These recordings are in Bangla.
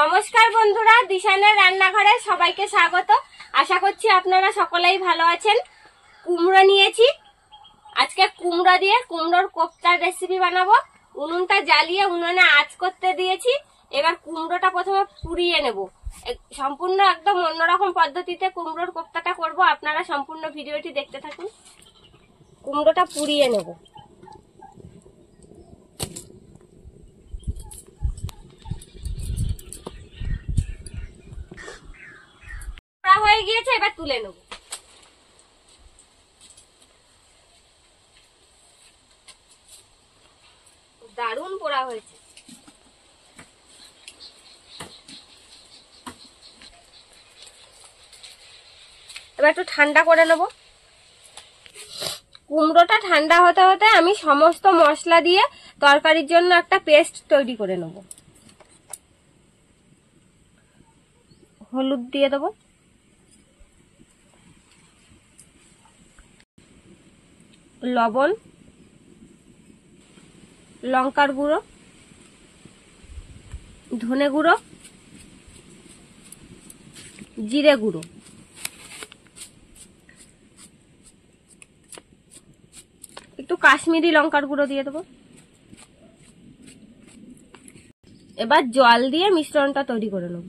নমস্কার বন্ধুরা, দিশানের রান্নাঘরে সবাইকে স্বাগত। আশা করছি আপনারা সকলেই ভালো আছেন। কুমড়ো নিয়েছি, আজকে কুমড়ো দিয়ে কুমড়োর কোপ্তার রেসিপি বানাবো। উনুনটা জ্বালিয়ে উনুনে আঁচ করতে দিয়েছি। এবার কুমড়োটা প্রথমে পুড়িয়ে নেব। সম্পূর্ণ একদম অন্যরকম পদ্ধতিতে কুমড়োর কোপ্তাটা করব। আপনারা সম্পূর্ণ ভিডিওটি দেখতে থাকুন। কুমড়োটা পুড়িয়ে নেব। হয়ে গিয়েছে, এবার তুলে নেব। দারুণ পোড়া হয়েছে। এবার একটু ঠান্ডা করে নেব। কুমড়োটা ঠান্ডা হতে হতে আমি সমস্ত মশলা দিয়ে তরকারির জন্য একটা পেস্ট তৈরি করে নেব। হলুদ দিয়ে দেবো, লবণ, লঙ্কার গুঁড়ো, ধনে গুঁড়ো, জিরে গুঁড়ো, একটু কাশ্মীরি লঙ্কার গুঁড়ো দিয়ে দেবো। এবার জল দিয়ে মিশ্রণটা তৈরি করে নেব।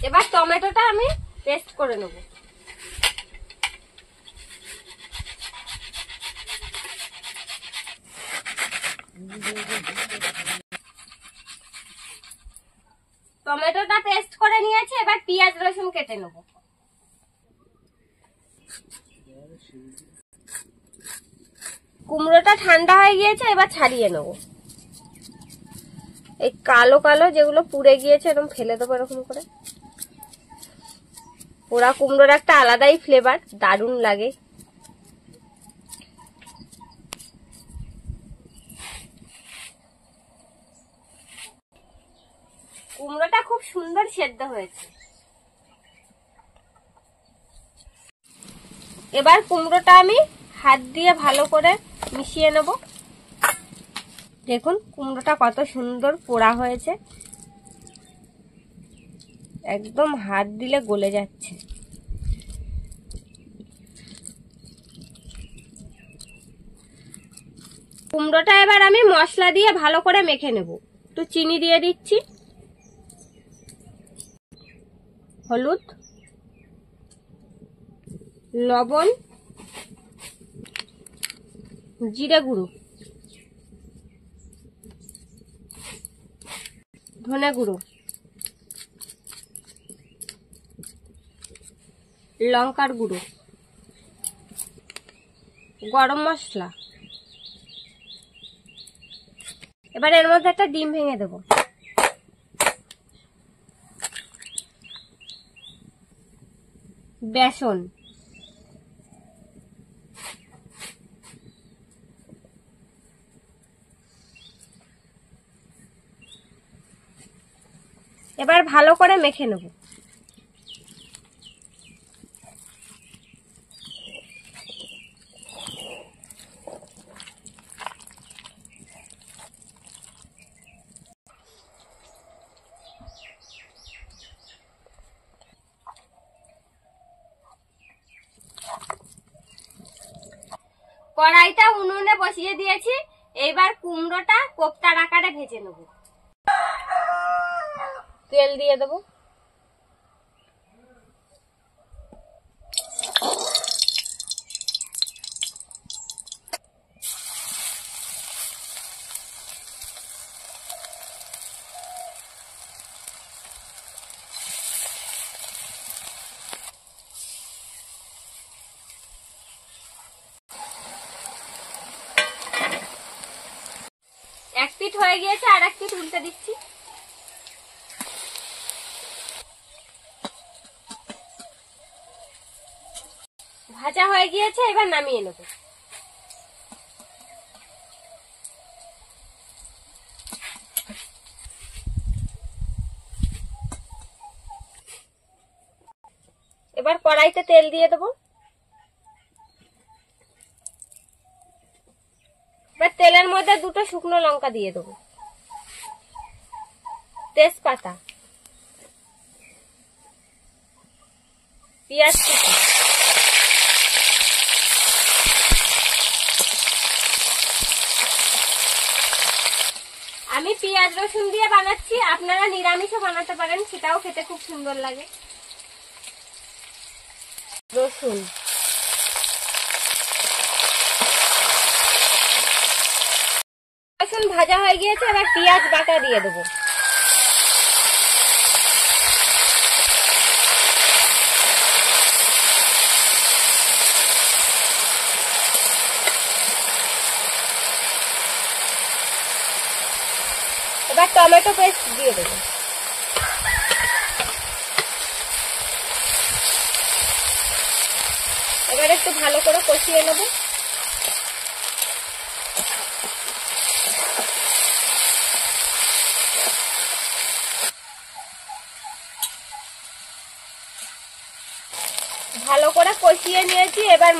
এবার টমেটোটা আমি পেস্ট করে নেব। টমেটোটা পেস্ট করে নিয়েছি। এবার পেঁয়াজ রসুন কেটে নেব। কুমড়োটা ঠান্ডা হয়ে গিয়েছে, এবার ছাড়িয়ে নেব। এই কালো কালো যেগুলো পুড়ে গিয়েছে এরকম ফেলে দেবো। এরকম করে পোড়া কুমড়োর একটা আলাদাই ফ্লেভার, দারুণ লাগে। কুমড়োটা খুব সুন্দর সেদ্ধ হয়েছে। এবার কুমড়োটা আমি হাত দিয়ে ভালো করে মিশিয়ে নেব। দেখুন কুমড়োটা কত সুন্দর পোড়া হয়েছে, একদম হাত দিলে গলে যাচ্ছে। কুমড়োটা এবার আমি মশলা দিয়ে ভালো করে মেখে নেব। একটু চিনি দিয়ে দিচ্ছি, হলুদ, লবণ, জিরে গুঁড়ো, ধনে গুঁড়ো, লঙ্কার গুঁড়ো, গরম মশলা। এবার এর মধ্যে একটা ডিম ভেঙে দেব। বেসন, এবার ভালো করে মেখে নেব। কড়াইটা উনুনে বসিয়ে দিয়েছি। এবার কুমড়োটা কোপ্তার আকারে ভেজে নেব। তেল দিয়ে দেবো। এক পিঠ হয়ে গিয়েছে, আর এক পিঠ উল্টে দিচ্ছি। ভাজা হয়ে গিয়েছে, এবার নামিয়ে নেব। এবার কড়াইতে তেল দিয়ে দেবো। এবার তেলের মধ্যে 2টো শুকনো লঙ্কা দিয়ে দেবো, তেজপাতা, পেঁয়াজ কুচি, আমি পেঁয়াজ রসুন দিয়ে বানাচ্ছি, আপনারা নিরামিষও বানাতে পারেন, সেটাও খেতে খুব সুন্দর লাগে। রসুন, রসুন ভাজা হয়ে গিয়েছে, এবার পেঁয়াজ বাটা দিয়ে দেবো। এবার টমেটো পেস্ট দিয়ে দেবো। এবার একটু ভালো করে কষিয়ে নেব। ভালো করে কষিয়ে নিয়েছি, এবার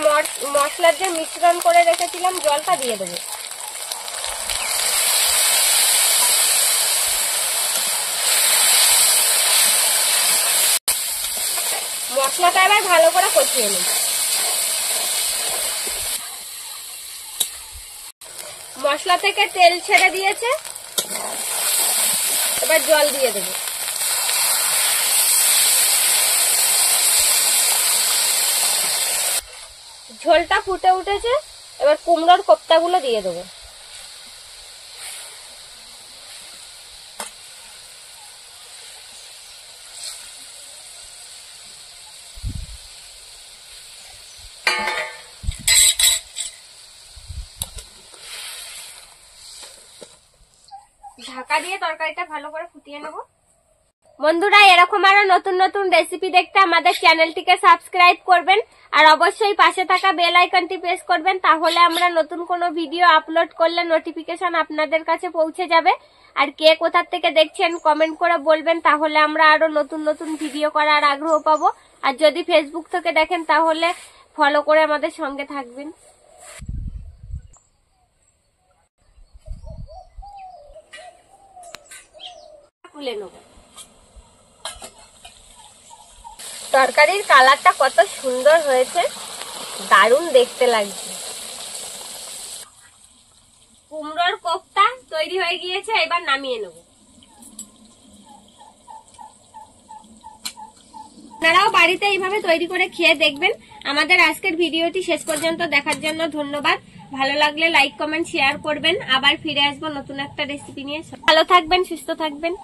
মশলার যে মিশ্রণ করে রেখেছিলাম জলটা দিয়ে দেবো। মশলাটা এবার ভালো করে কষিয়ে নেব। মশলা থেকে তেল ছেড়ে দিয়েছে, এবার জল দিয়ে দেব। ঝোলটা ফুটে উঠেছে, এবার কুমড়োর কোপ্তাগুলো দিয়ে দেবো। ঢাকা দিয়ে তরকারিটা ভালো করে ফুটিয়ে নেব। বন্ধুরা, এরকম আরো নতুন নতুন রেসিপি দেখতে আমাদের চ্যানেলটিকে সাবস্ক্রাইব করবেন, আর অবশ্যই পাশে থাকা বেল আইকনটি প্রেস করবেন, তাহলে আমরা নতুন কোনো ভিডিও আপলোড করলে নোটিফিকেশন আপনাদের কাছে পৌঁছে যাবে। আর কে কোথা থেকে দেখছেন কমেন্ট করে বলবেন, তাহলে আমরা আরো নতুন নতুন ভিডিও করার আগ্রহ পাবো। আর যদি ফেসবুক থেকে দেখেন তাহলে ফলো করে আমাদের সঙ্গে থাকবেন। তুলে নেব। তরকারির কালারটা কত সুন্দর হয়েছে, দারুণ দেখতে লাগছে। কুমড়োর কোপ্তা তৈরি হয়ে গিয়েছে, এবার নামিয়ে নেব। আপনারাও বাড়িতে এইভাবে তৈরি করে খেয়ে দেখবেন। আমাদের আজকের ভিডিওটি শেষ পর্যন্ত দেখার জন্য ধন্যবাদ। ভালো লাগলে লাইক কমেন্ট শেয়ার করবেন। আবার ফিরে আসবো নতুন একটা রেসিপি নিয়ে। ভালো থাকবেন, সুস্থ থাকবেন।